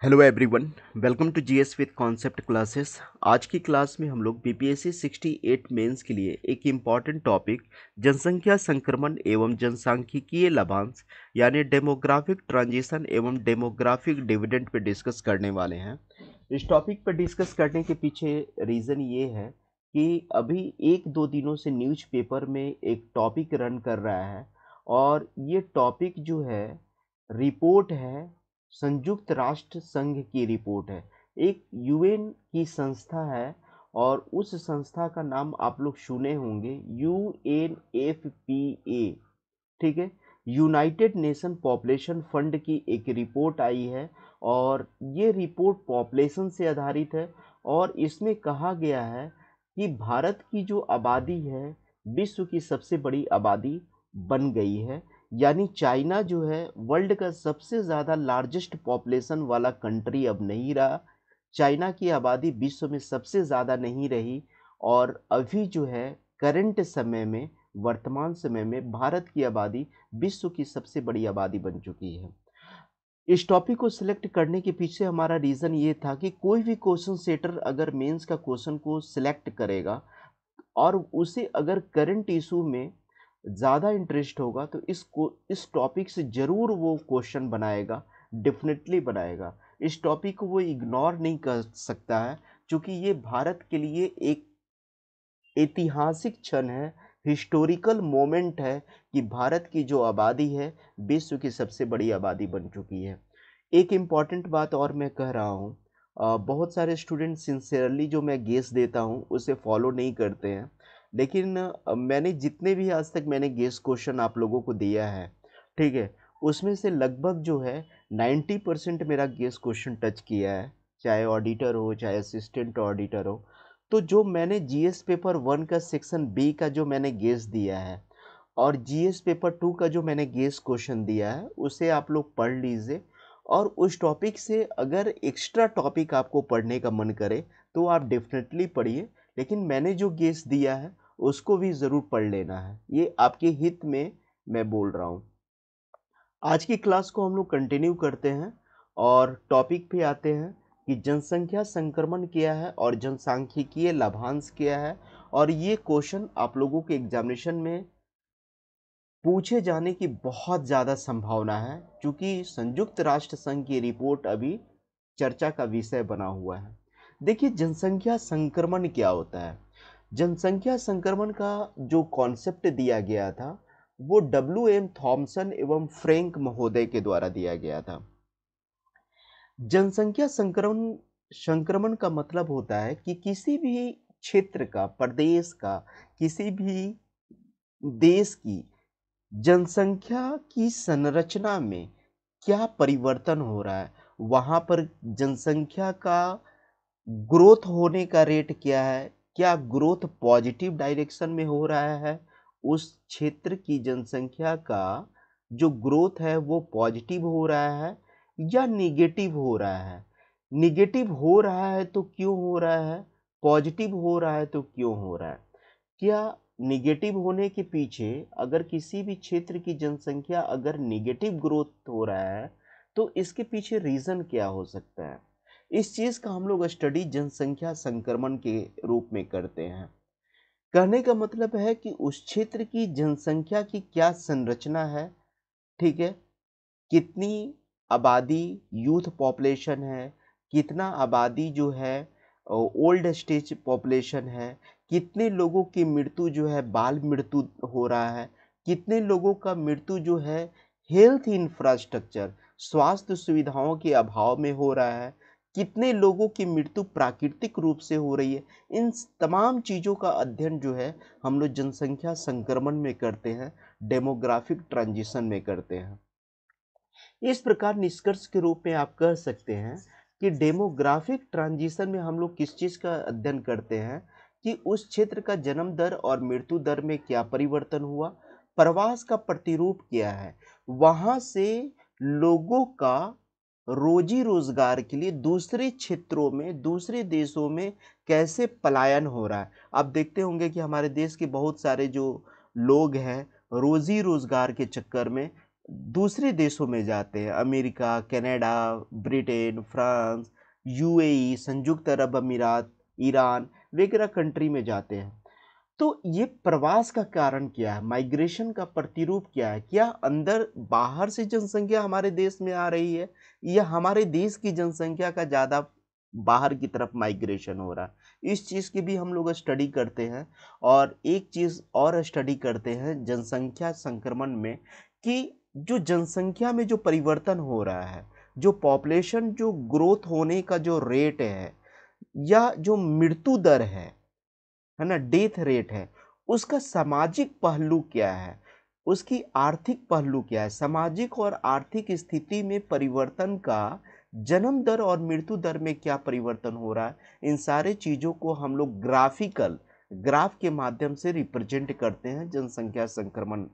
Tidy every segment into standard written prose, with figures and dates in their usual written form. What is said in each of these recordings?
Hello everyone, welcome to GS with concept classes. आज की class में हम लोग बीपीएससी 68 मेंस के लिए एक इम्पॉर्टेंट टॉपिक जनसंख्या संक्रमण एवं जनसांख्यिकीय लाभांश यानी डेमोग्राफिक ट्रांजिशन एवं डेमोग्राफिक डिविडेंड पे डिस्कस करने वाले हैं। इस टॉपिक पर डिस्कस करने के पीछे रीज़न ये है कि अभी एक दो दिनों से न्यूज़पेपर में एक टॉपिक रन कर रहा है और ये टॉपिक जो है रिपोर्ट है, संयुक्त राष्ट्र संघ की रिपोर्ट है। एक यूएन की संस्था है और उस संस्था का नाम आप लोग सुने होंगे, यूएनएफपीए। ठीक है, यूनाइटेड नेशन पॉपुलेशन फंड की एक रिपोर्ट आई है और ये रिपोर्ट पॉपुलेशन से आधारित है और इसमें कहा गया है कि भारत की जो आबादी है विश्व की सबसे बड़ी आबादी बन गई है। यानी चाइना जो है वर्ल्ड का सबसे ज़्यादा लार्जेस्ट पॉपुलेशन वाला कंट्री अब नहीं रहा। चाइना की आबादी विश्व में सबसे ज़्यादा नहीं रही और अभी जो है करंट समय में, वर्तमान समय में भारत की आबादी विश्व की सबसे बड़ी आबादी बन चुकी है। इस टॉपिक को सिलेक्ट करने के पीछे हमारा रीज़न ये था कि कोई भी क्वेश्चन सेटर अगर मेंस का क्वेश्चन को सिलेक्ट करेगा और उसे अगर करंट इशू में ज़्यादा इंटरेस्ट होगा तो इस टॉपिक से ज़रूर वो क्वेश्चन बनाएगा, डेफिनेटली बनाएगा। इस टॉपिक को वो इग्नोर नहीं कर सकता है क्योंकि ये भारत के लिए एक ऐतिहासिक क्षण है, हिस्टोरिकल मोमेंट है कि भारत की जो आबादी है विश्व की सबसे बड़ी आबादी बन चुकी है। एक इम्पॉर्टेंट बात और मैं कह रहा हूँ, बहुत सारे स्टूडेंट सिंसियरली जो मैं गेस देता हूँ उसे फॉलो नहीं करते हैं, लेकिन मैंने जितने भी आज तक मैंने गेस क्वेश्चन आप लोगों को दिया है, ठीक है, उसमें से लगभग जो है 90% मेरा गेस क्वेश्चन टच किया है, चाहे ऑडिटर हो चाहे असिस्टेंट ऑडिटर हो। तो जो मैंने जीएस पेपर 1 का सेक्शन बी का जो मैंने गेस दिया है और जीएस पेपर 2 का जो मैंने गेस क्वेश्चन दिया है उसे आप लोग पढ़ लीजिए और उस टॉपिक से अगर एक्स्ट्रा टॉपिक आपको पढ़ने का मन करे तो आप डेफिनेटली पढ़िए, लेकिन मैंने जो गेस दिया है उसको भी ज़रूर पढ़ लेना है, ये आपके हित में मैं बोल रहा हूँ। आज की क्लास को हम लोग कंटिन्यू करते हैं और टॉपिक पे आते हैं कि जनसंख्या संक्रमण क्या है और जनसांख्यिकीय लाभांश क्या है। और ये क्वेश्चन आप लोगों के एग्जामिनेशन में पूछे जाने की बहुत ज़्यादा संभावना है क्योंकि संयुक्त राष्ट्र संघ की रिपोर्ट अभी चर्चा का विषय बना हुआ है। देखिए, जनसंख्या संक्रमण क्या होता है। जनसंख्या संक्रमण का जो कॉन्सेप्ट दिया गया था वो डब्ल्यू एम थॉमसन एवं फ्रैंक महोदय के द्वारा दिया गया था। जनसंख्या संक्रमण संक्रमण का मतलब होता है कि किसी भी क्षेत्र का, प्रदेश का, किसी भी देश की जनसंख्या की संरचना में क्या परिवर्तन हो रहा है, वहाँ पर जनसंख्या का ग्रोथ होने का रेट क्या है, क्या ग्रोथ पॉजिटिव डायरेक्शन में हो रहा है, उस क्षेत्र की जनसंख्या का जो ग्रोथ है वो पॉजिटिव हो रहा है या निगेटिव हो रहा है। निगेटिव हो रहा है तो क्यों हो रहा है, पॉजिटिव हो रहा है तो क्यों हो रहा है। क्या निगेटिव होने के पीछे, अगर किसी भी क्षेत्र की जनसंख्या अगर निगेटिव ग्रोथ हो रहा है तो इसके पीछे रीजन क्या हो सकता है। इस चीज का हम लोग स्टडी जनसंख्या संक्रमण के रूप में करते हैं। कहने का मतलब है कि उस क्षेत्र की जनसंख्या की क्या संरचना है, ठीक है, कितनी आबादी यूथ पॉपुलेशन है, कितना आबादी जो है ओल्ड स्टेज पॉपुलेशन है, कितने लोगों की मृत्यु जो है बाल मृत्यु हो रहा है, कितने लोगों का मृत्यु जो है हेल्थ इंफ्रास्ट्रक्चर, स्वास्थ्य सुविधाओं के अभाव में हो रहा है, कितने लोगों की मृत्यु प्राकृतिक रूप से हो रही है। इन तमाम चीज़ों का अध्ययन जो है हम लोग जनसंख्या संक्रमण में करते हैं, डेमोग्राफिक ट्रांजिशन में करते हैं। इस प्रकार निष्कर्ष के रूप में आप कह सकते हैं कि डेमोग्राफिक ट्रांजिशन में हम लोग किस चीज़ का अध्ययन करते हैं कि उस क्षेत्र का जन्म दर और मृत्यु दर में क्या परिवर्तन हुआ, प्रवास का प्रतिरूप क्या है, वहाँ से लोगों का रोजी रोजगार के लिए दूसरे क्षेत्रों में, दूसरे देशों में कैसे पलायन हो रहा है। आप देखते होंगे कि हमारे देश के बहुत सारे जो लोग हैं रोजी रोजगार के चक्कर में दूसरे देशों में जाते हैं, America, Canada, Britain, France, UAE, संयुक्त अरब अमीरात, ईरान वगैरह कंट्री में जाते हैं। तो ये प्रवास का कारण क्या है, माइग्रेशन का प्रतिरूप क्या है? क्या अंदर बाहर से जनसंख्या हमारे देश में आ रही है, या हमारे देश की जनसंख्या का ज़्यादा बाहर की तरफ माइग्रेशन हो रहा है? इस चीज़ की भी हम लोग स्टडी करते हैं। और एक चीज़ और स्टडी करते हैं जनसंख्या संक्रमण में, कि जो जनसंख्या में जो परिवर्तन हो रहा है, जो पॉपुलेशन जो ग्रोथ होने का जो रेट है, या जो मृत्यु दर है ना, डेथ रेट है, उसका सामाजिक पहलू क्या है, उसकी आर्थिक पहलू क्या है, सामाजिक और आर्थिक स्थिति में परिवर्तन का जन्म दर और मृत्यु दर में क्या परिवर्तन हो रहा है, इन सारे चीज़ों को हम लोग ग्राफिकल ग्राफ के माध्यम से रिप्रेजेंट करते हैं जनसंख्या संक्रमण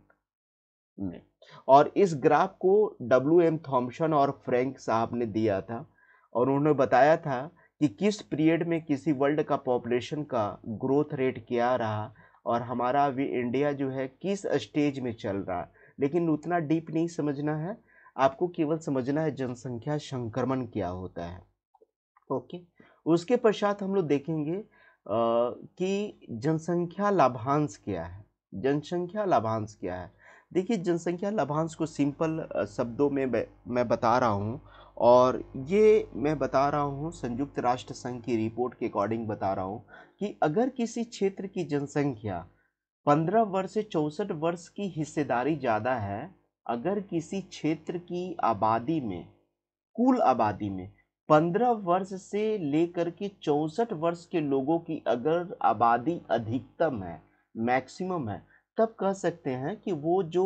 में। और इस ग्राफ को W.M. थॉम्सन और फ्रैंक साहब ने दिया था, और उन्होंने बताया था कि किस पीरियड में किसी वर्ल्ड का पॉपुलेशन का ग्रोथ रेट क्या रहा, और हमारा अभी इंडिया जो है किस स्टेज में चल रहा है। लेकिन उतना डीप नहीं समझना है, आपको केवल समझना है जनसंख्या संक्रमण क्या होता है। ओके। उसके पश्चात हम लोग देखेंगे कि जनसंख्या लाभांश क्या है। जनसंख्या लाभांश क्या है? देखिए, जनसंख्या लाभांश को सिंपल शब्दों में मैं बता रहा हूँ, और ये मैं बता रहा हूँ संयुक्त राष्ट्र संघ की रिपोर्ट के अकॉर्डिंग बता रहा हूँ, कि अगर किसी क्षेत्र की जनसंख्या 15 वर्ष से 64 वर्ष की हिस्सेदारी ज़्यादा है, अगर किसी क्षेत्र की आबादी में, कुल आबादी में 15 वर्ष से लेकर के 64 वर्ष के लोगों की अगर आबादी अधिकतम है, मैक्सिमम है, तब कह सकते हैं कि वो जो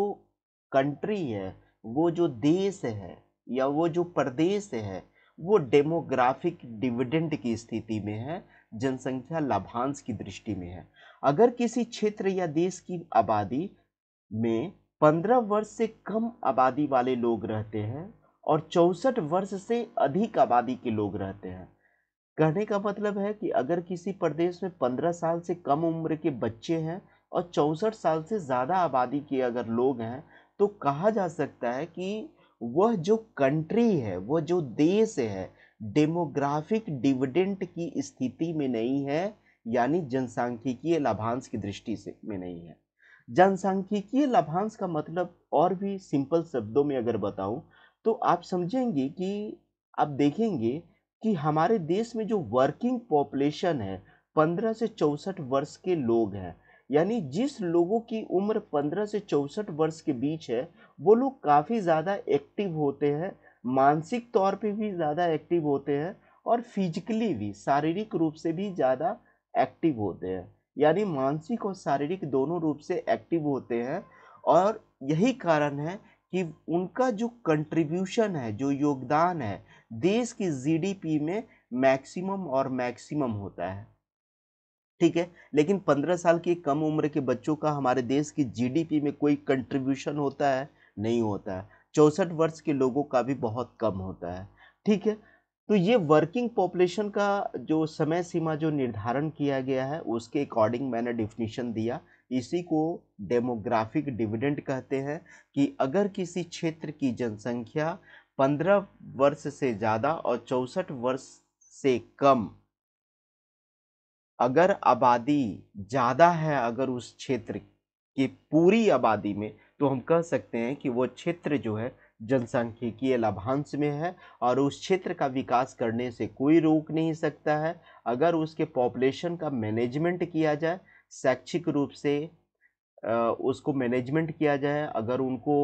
कंट्री है, वो जो देश है, या वो जो प्रदेश है, वो डेमोग्राफिक डिविडेंड की स्थिति में है, जनसंख्या लाभांश की दृष्टि में है। अगर किसी क्षेत्र या देश की आबादी में 15 वर्ष से कम आबादी वाले लोग रहते हैं, और 64 वर्ष से अधिक आबादी के लोग रहते हैं। कहने का मतलब है कि अगर किसी प्रदेश में 15 साल से कम उम्र के बच्चे हैं, और 64 साल से ज़्यादा आबादी के अगर लोग हैं, तो कहा जा सकता है कि वह जो कंट्री है, वह जो देश है, डेमोग्राफिक डिविडेंड की स्थिति में नहीं है, यानी जनसांख्यिकीय लाभांश की दृष्टि से में नहीं है। जनसांख्यिकीय लाभांश का मतलब और भी सिंपल शब्दों में अगर बताऊं, तो आप समझेंगे कि आप देखेंगे कि हमारे देश में जो वर्किंग पॉपुलेशन है, 15 से 64 वर्ष के लोग हैं। यानी जिस लोगों की उम्र 15 से 64 वर्ष के बीच है, वो लोग काफ़ी ज़्यादा एक्टिव होते हैं, मानसिक तौर पे भी ज़्यादा एक्टिव होते हैं, और फिजिकली भी, शारीरिक रूप से भी ज़्यादा एक्टिव होते हैं। यानी मानसिक और शारीरिक दोनों रूप से एक्टिव होते हैं। और यही कारण है कि उनका जो कंट्रीब्यूशन है, जो योगदान है, देश की जीडीपी में मैक्सिमम होता है। ठीक है, लेकिन 15 साल की कम उम्र के बच्चों का हमारे देश की जीडीपी में कोई कंट्रीब्यूशन होता है? नहीं होता है। 64 वर्ष के लोगों का भी बहुत कम होता है। ठीक है, तो ये वर्किंग पॉपुलेशन का जो समय सीमा जो निर्धारण किया गया है, उसके अकॉर्डिंग मैंने डिफिनीशन दिया। इसी को डेमोग्राफिक डिविडेंड कहते हैं, कि अगर किसी क्षेत्र की जनसंख्या 15 वर्ष से ज़्यादा और 64 वर्ष से कम, अगर आबादी ज़्यादा है, अगर उस क्षेत्र की पूरी आबादी में, तो हम कह सकते हैं कि वो क्षेत्र जो है जनसांख्यिकीय लाभांश में है, और उस क्षेत्र का विकास करने से कोई रोक नहीं सकता है, अगर उसके पॉपुलेशन का मैनेजमेंट किया जाए, शैक्षिक रूप से उसको मैनेजमेंट किया जाए, अगर उनको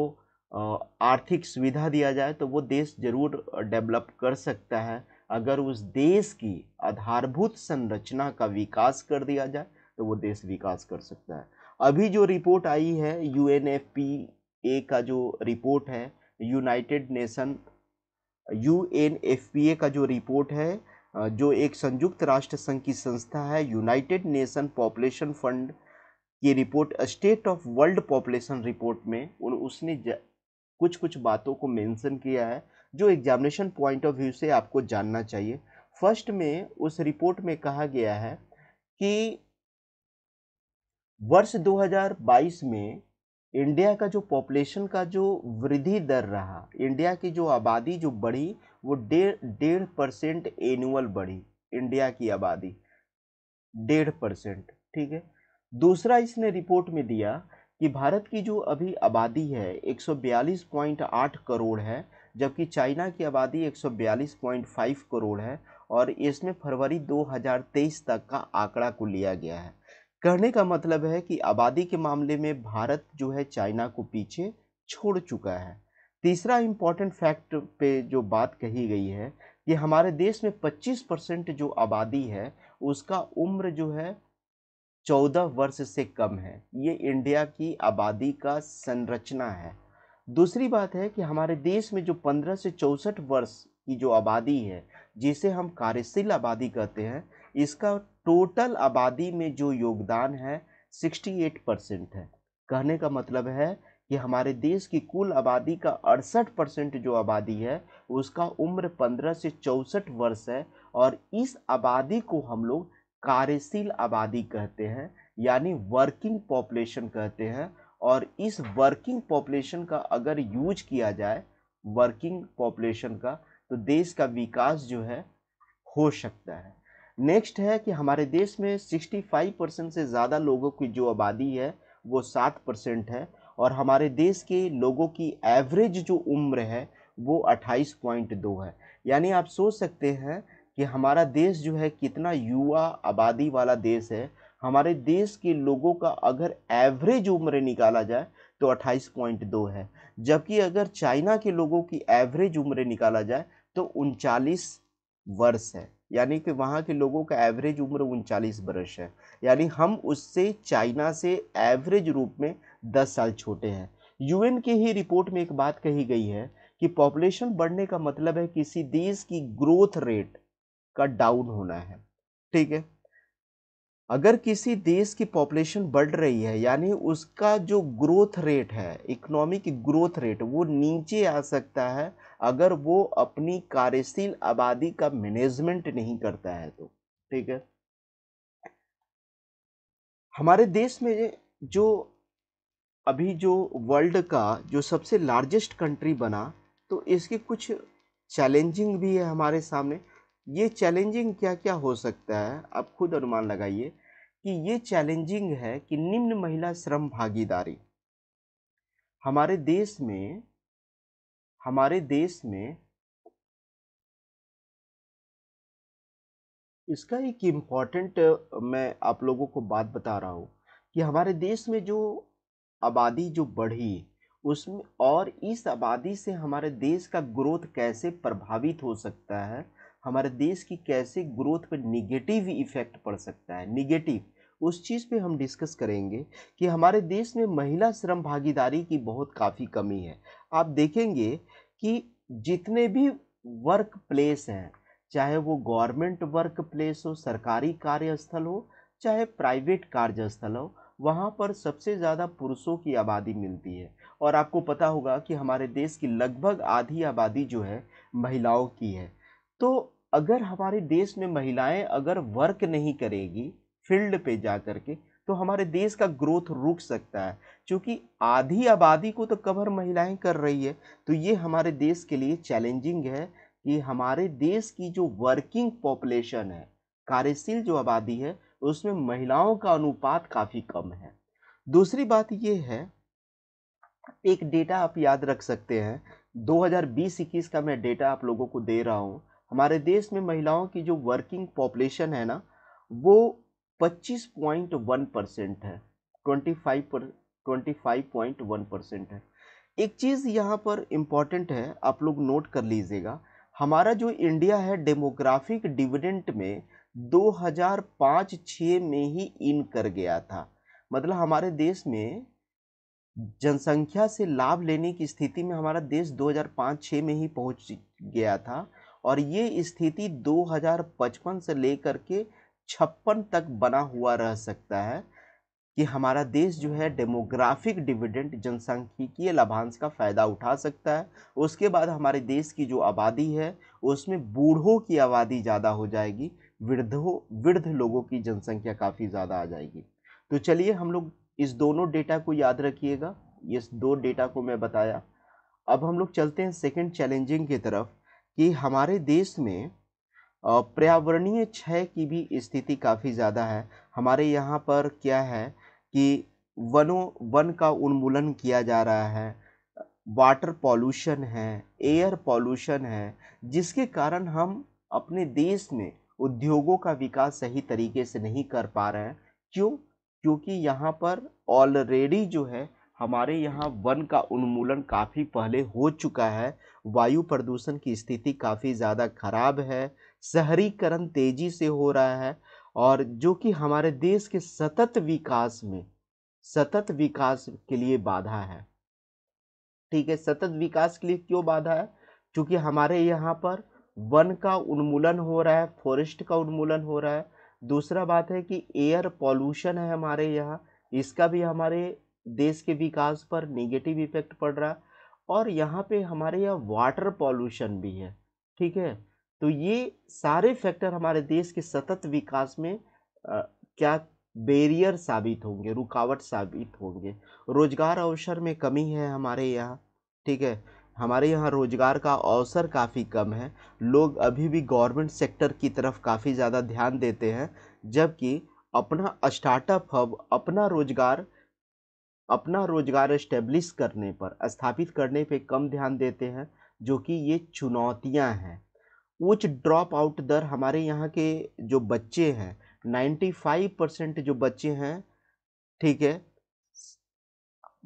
आर्थिक सुविधा दिया जाए, तो वो देश ज़रूर डेवलप कर सकता है। अगर उस देश की आधारभूत संरचना का विकास कर दिया जाए, तो वो देश विकास कर सकता है। अभी जो रिपोर्ट आई है यूएनएफपीए का, जो रिपोर्ट है, यूनाइटेड नेशन यूएनएफपीए का जो रिपोर्ट है, जो एक संयुक्त राष्ट्र संघ की संस्था है, यूनाइटेड नेशन पॉपुलेशन फंड की report, state of world population report में उसने कुछ कुछ बातों को मेंशन किया है, जो एग्जामिनेशन पॉइंट ऑफ व्यू से आपको जानना चाहिए। फर्स्ट में उस रिपोर्ट में कहा गया है कि वर्ष 2022 में इंडिया का जो पॉपुलेशन का जो वृद्धि दर रहा, इंडिया की जो आबादी जो बढ़ी, वो 1.5% एनुअल बढ़ी। इंडिया की आबादी 1.5%, ठीक है। दूसरा इसने रिपोर्ट में दिया कि भारत की जो अभी आबादी है 142.8 करोड़ है, जबकि चाइना की आबादी 142.5 करोड़ है, और इसमें फरवरी 2023 तक का आंकड़ा को लिया गया है। कहने का मतलब है कि आबादी के मामले में भारत जो है चाइना को पीछे छोड़ चुका है। तीसरा इंपॉर्टेंट फैक्ट पे जो बात कही गई है कि हमारे देश में 25% जो आबादी है उसका उम्र जो है 14 वर्ष से कम है। ये इंडिया की आबादी का संरचना है। दूसरी बात है कि हमारे देश में जो 15 से 64 वर्ष की जो आबादी है, जिसे हम कार्यशील आबादी कहते हैं, इसका टोटल आबादी में जो योगदान है 68% है। कहने का मतलब है कि हमारे देश की कुल आबादी का 68% जो आबादी है उसका उम्र 15 से 64 वर्ष है, और इस आबादी को हम लोग कार्यशील आबादी कहते हैं, यानी वर्किंग पॉपुलेशन कहते हैं। और इस वर्किंग पॉपुलेशन का अगर यूज किया जाए, वर्किंग पॉपुलेशन का, तो देश का विकास जो है हो सकता है। नेक्स्ट है कि हमारे देश में 65% से ज़्यादा लोगों की जो आबादी है वो 7% है, और हमारे देश के लोगों की एवरेज जो उम्र है वो 28.2 है। यानी आप सोच सकते हैं कि हमारा देश जो है कितना युवा आबादी वाला देश है। हमारे देश के लोगों का अगर एवरेज उम्र निकाला जाए तो 28.2 है, जबकि अगर चाइना के लोगों की एवरेज उम्र निकाला जाए तो 39 वर्ष है। यानी कि वहाँ के लोगों का एवरेज उम्र 39 वर्ष है। यानी हम उससे, चाइना से एवरेज रूप में 10 साल छोटे हैं। यूएन की ही रिपोर्ट में एक बात कही गई है कि पॉपुलेशन बढ़ने का मतलब है किसी देश की ग्रोथ रेट का डाउन होना है, ठीक है। अगर किसी देश की पॉपुलेशन बढ़ रही है, यानी उसका जो ग्रोथ रेट है, इकोनॉमिक ग्रोथ रेट, वो नीचे आ सकता है अगर वो अपनी कार्यशील आबादी का मैनेजमेंट नहीं करता है तो, ठीक है। हमारे देश में जो अभी जो वर्ल्ड का जो सबसे लार्जेस्ट कंट्री बना, तो इसके कुछ चैलेंजिंग भी है हमारे सामने। ये चैलेंजिंग क्या क्या हो सकता है, आप खुद अनुमान लगाइए कि ये चैलेंजिंग है कि निम्न महिला श्रम भागीदारी हमारे देश में हमारे देश में इसका एक इम्पॉर्टेंट, मैं आप लोगों को बात बता रहा हूँ कि हमारे देश में जो आबादी जो बढ़ी, उसमें और इस आबादी से हमारे देश का ग्रोथ कैसे प्रभावित हो सकता है, हमारे देश की कैसे ग्रोथ पर निगेटिव इफेक्ट पड़ सकता है, निगेटिव, उस चीज़ पे हम डिस्कस करेंगे कि हमारे देश में महिला श्रम भागीदारी की बहुत काफ़ी कमी है। आप देखेंगे कि जितने भी वर्क प्लेस हैं, चाहे वो गवर्नमेंट वर्क प्लेस हो, सरकारी कार्यस्थल हो, चाहे प्राइवेट कार्यस्थल हो, वहाँ पर सबसे ज़्यादा पुरुषों की आबादी मिलती है। और आपको पता होगा कि हमारे देश की लगभग आधी आबादी जो है महिलाओं की है। तो अगर हमारे देश में महिलाएं अगर वर्क नहीं करेगी फील्ड पे जा करके, तो हमारे देश का ग्रोथ रुक सकता है, क्योंकि आधी आबादी को तो कवर महिलाएं कर रही है। तो ये हमारे देश के लिए चैलेंजिंग है कि हमारे देश की जो वर्किंग पॉपुलेशन है, कार्यशील जो आबादी है, उसमें महिलाओं का अनुपात काफ़ी कम है। दूसरी बात ये है, एक डेटा आप याद रख सकते हैं, 2020-21 का मैं डेटा आप लोगों को दे रहा हूँ। हमारे देश में महिलाओं की जो वर्किंग पॉपुलेशन है ना, वो 25.1% है, 25.1% है। एक चीज़ यहाँ पर इम्पॉर्टेंट है, आप लोग नोट कर लीजिएगा। हमारा जो इंडिया है डेमोग्राफिक डिविडेंड में 2005-6 में ही इन कर गया था। मतलब हमारे देश में जनसंख्या से लाभ लेने की स्थिति में हमारा देश 2005-6 में ही पहुंच गया था, और ये स्थिति 2055 से लेकर के 56 तक बना हुआ रह सकता है कि हमारा देश जो है डेमोग्राफिक डिविडेंड, जनसांख्यिकीय लाभांश का फायदा उठा सकता है। उसके बाद हमारे देश की जो आबादी है उसमें बूढ़ों की आबादी ज़्यादा हो जाएगी, वृद्ध लोगों की जनसंख्या काफ़ी ज़्यादा आ जाएगी। तो चलिए हम लोग इस दोनों डेटा को याद रखिएगा। ये 2 डेटा को मैं बताया। अब हम लोग चलते हैं सेकंड चैलेंजिंग की तरफ कि हमारे देश में पर्यावरणीय क्षय की भी स्थिति काफ़ी ज़्यादा है। हमारे यहाँ पर क्या है कि वन का उन्मूलन किया जा रहा है, वाटर पॉल्यूशन है, एयर पॉल्यूशन है, जिसके कारण हम अपने देश में उद्योगों का विकास सही तरीके से नहीं कर पा रहे हैं। क्यों? क्योंकि यहाँ पर ऑलरेडी जो है हमारे यहाँ वन का उन्मूलन काफ़ी पहले हो चुका है। वायु प्रदूषण की स्थिति काफ़ी ज़्यादा खराब है, शहरीकरण तेजी से हो रहा है, और जो कि हमारे देश के सतत विकास के लिए बाधा है। ठीक है, सतत विकास के लिए क्यों बाधा है? क्योंकि हमारे यहाँ पर वन का उन्मूलन हो रहा है, फॉरेस्ट का उन्मूलन हो रहा है। दूसरा बात है कि एयर पॉल्यूशन है हमारे यहाँ, इसका भी हमारे देश के विकास पर नेगेटिव इफेक्ट पड़ रहा है। और यहाँ पे हमारे यहाँ वाटर पॉल्यूशन भी है। ठीक है, तो ये सारे फैक्टर हमारे देश के सतत विकास में क्या बैरियर साबित होंगे, रुकावट साबित होंगे। रोजगार अवसर में कमी है हमारे यहाँ। ठीक है, हमारे यहाँ रोजगार का अवसर काफ़ी कम है। लोग अभी भी गवर्नमेंट सेक्टर की तरफ काफ़ी ज़्यादा ध्यान देते हैं, जबकि अपना स्टार्टअप हब, अपना रोजगार एस्टेब्लिश करने पर, स्थापित करने पे कम ध्यान देते हैं, जो कि ये चुनौतियां हैं। उच्च ड्रॉप आउट दर, हमारे यहाँ के जो बच्चे हैं, 95% जो बच्चे हैं, ठीक है,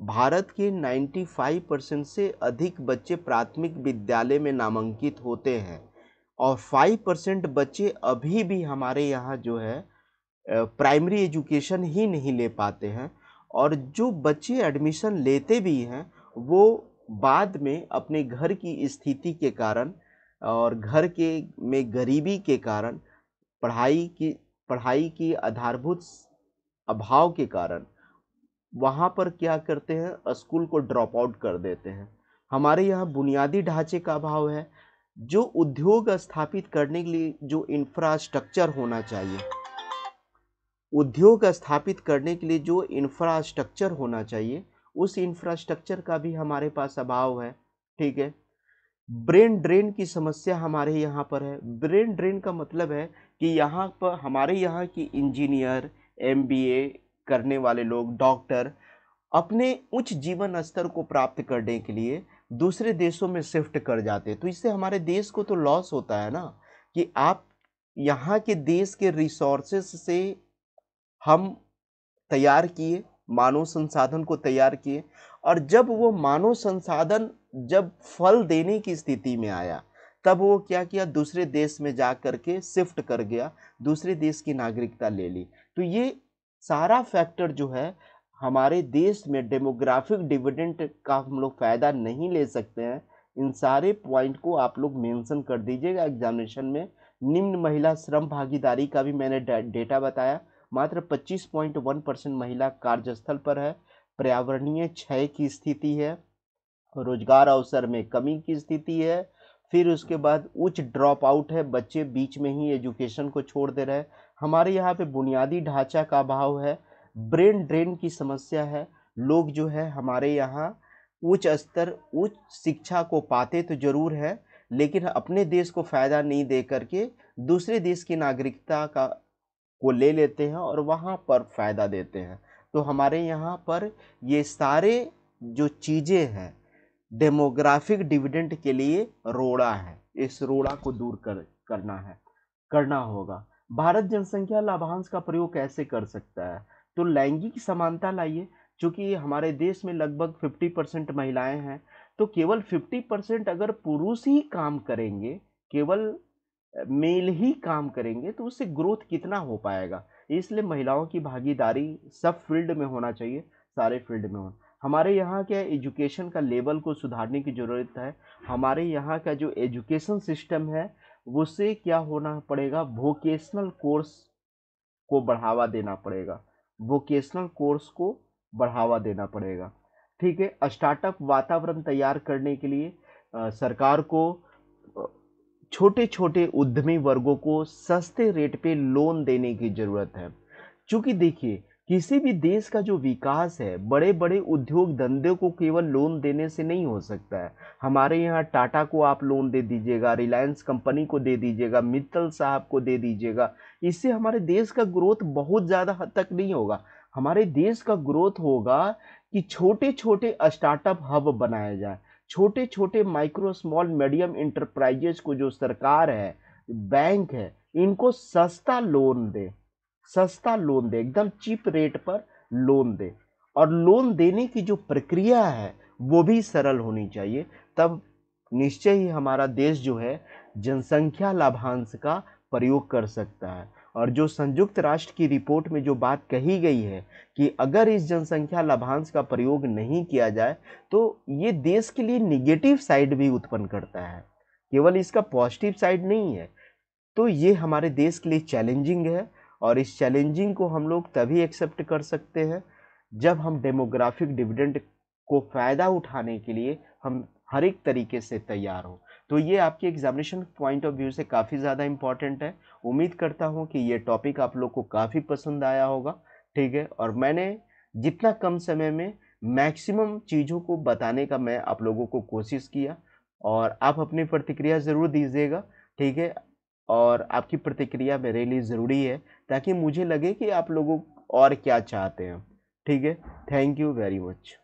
भारत के 95% से अधिक बच्चे प्राथमिक विद्यालय में नामांकित होते हैं, और 5% बच्चे अभी भी हमारे यहाँ जो है प्राइमरी एजुकेशन ही नहीं ले पाते हैं। और जो बच्चे एडमिशन लेते भी हैं, वो बाद में अपने घर की स्थिति के कारण और घर के में गरीबी के कारण, पढ़ाई की आधारभूत अभाव के कारण वहाँ पर क्या करते हैं, स्कूल को ड्रॉप आउट कर देते हैं। हमारे यहाँ बुनियादी ढांचे का अभाव है। जो उद्योग स्थापित करने के लिए जो इंफ्रास्ट्रक्चर होना चाहिए, उस इंफ्रास्ट्रक्चर का भी हमारे पास अभाव है। ठीक है, ब्रेन ड्रेन की समस्या हमारे यहाँ पर है। ब्रेन ड्रेन का मतलब है कि यहाँ पर हमारे यहाँ की इंजीनियर, एमबीए करने वाले लोग, डॉक्टर अपने उच्च जीवन स्तर को प्राप्त करने के लिए दूसरे देशों में शिफ्ट कर जाते हैं। तो इससे हमारे देश को तो लॉस होता है ना, कि आप यहाँ के देश के रिसोर्सेस से हम तैयार किए, मानव संसाधन को तैयार किए, और जब वो मानव संसाधन जब फल देने की स्थिति में आया, तब वो क्या किया, दूसरे देश में जा करके शिफ्ट कर गया, दूसरे देश की नागरिकता ले ली। तो ये सारा फैक्टर जो है, हमारे देश में डेमोग्राफिक डिविडेंड का हम लोग फायदा नहीं ले सकते हैं। इन सारे पॉइंट को आप लोग मेंशन कर दीजिएगा एग्जामिनेशन में। निम्न महिला श्रम भागीदारी का भी मैंने डेटा बताया, मात्र 25.1% महिला कार्यस्थल पर है। पर्यावरणीय क्षय की स्थिति है, रोजगार अवसर में कमी की स्थिति है, फिर उसके बाद उच्च ड्रॉप आउट है, बच्चे बीच में ही एजुकेशन को छोड़ दे रहे हैं। हमारे यहाँ पे बुनियादी ढांचा का अभाव है, ब्रेन ड्रेन की समस्या है। लोग जो है हमारे यहाँ उच्च शिक्षा को पाते तो जरूर है, लेकिन अपने देश को फायदा नहीं दे करके दूसरे देश की नागरिकता को ले लेते हैं और वहाँ पर फायदा देते हैं। तो हमारे यहाँ पर ये सारे जो चीज़ें हैं, डेमोग्राफिक डिविडेंड के लिए रोड़ा है। इस रोड़ा को दूर करना होगा। भारत जनसंख्या लाभांश का प्रयोग कैसे कर सकता है? तो लैंगिक समानता लाइए। चूंकि हमारे देश में लगभग 50% महिलाएं हैं, तो केवल 50% अगर पुरुष ही काम करेंगे, केवल मेल ही काम करेंगे, तो उससे ग्रोथ कितना हो पाएगा? इसलिए महिलाओं की भागीदारी सब फील्ड में होना चाहिए, सारे फील्ड में होना। हमारे यहाँ क्या एजुकेशन का लेवल को सुधारने की ज़रूरत है। हमारे यहाँ का जो एजुकेशन सिस्टम है, उससे क्या होना पड़ेगा, वोकेशनल कोर्स को बढ़ावा देना पड़ेगा, वोकेशनल कोर्स को बढ़ावा देना पड़ेगा। ठीक है, स्टार्टअप वातावरण तैयार करने के लिए सरकार को छोटे छोटे उद्यमी वर्गों को सस्ते रेट पे लोन देने की ज़रूरत है। क्योंकि देखिए किसी भी देश का जो विकास है बड़े बड़े उद्योग धंधे को केवल लोन देने से नहीं हो सकता है। हमारे यहाँ टाटा को आप लोन दे दीजिएगा, रिलायंस कंपनी को दे दीजिएगा, मित्तल साहब को दे दीजिएगा, इससे हमारे देश का ग्रोथ बहुत ज़्यादा हद तक नहीं होगा। हमारे देश का ग्रोथ होगा कि छोटे छोटे स्टार्टअप हब बनाए जाए, छोटे छोटे माइक्रो स्मॉल मीडियम इंटरप्राइजेज को जो सरकार है, बैंक है, इनको सस्ता लोन दे, एकदम चीप रेट पर लोन दे, और लोन देने की जो प्रक्रिया है वो भी सरल होनी चाहिए। तब निश्चय ही हमारा देश जो है जनसंख्या लाभांश का प्रयोग कर सकता है। और जो संयुक्त राष्ट्र की रिपोर्ट में जो बात कही गई है कि अगर इस जनसंख्या लाभांश का प्रयोग नहीं किया जाए तो ये देश के लिए निगेटिव साइड भी उत्पन्न करता है, केवल इसका पॉजिटिव साइड नहीं है। तो ये हमारे देश के लिए चैलेंजिंग है, और इस चैलेंजिंग को हम लोग तभी एक्सेप्ट कर सकते हैं जब हम डेमोग्राफिक डिविडेंड को फ़ायदा उठाने के लिए हम हर एक तरीके से तैयार हो। तो ये आपके एग्जामिनेशन पॉइंट ऑफ व्यू से काफ़ी ज़्यादा इम्पॉर्टेंट है। उम्मीद करता हूँ कि ये टॉपिक आप लोग को काफ़ी पसंद आया होगा। ठीक है, और मैंने जितना कम समय में मैक्सिमम चीज़ों को बताने का मैं आप लोगों को कोशिश किया, और आप अपनी प्रतिक्रिया ज़रूर दीजिएगा। ठीक है, और आपकी प्रतिक्रिया मेरे लिए ज़रूरी है ताकि मुझे लगे कि आप लोगों और क्या चाहते हैं। ठीक है, थैंक यू वेरी मच।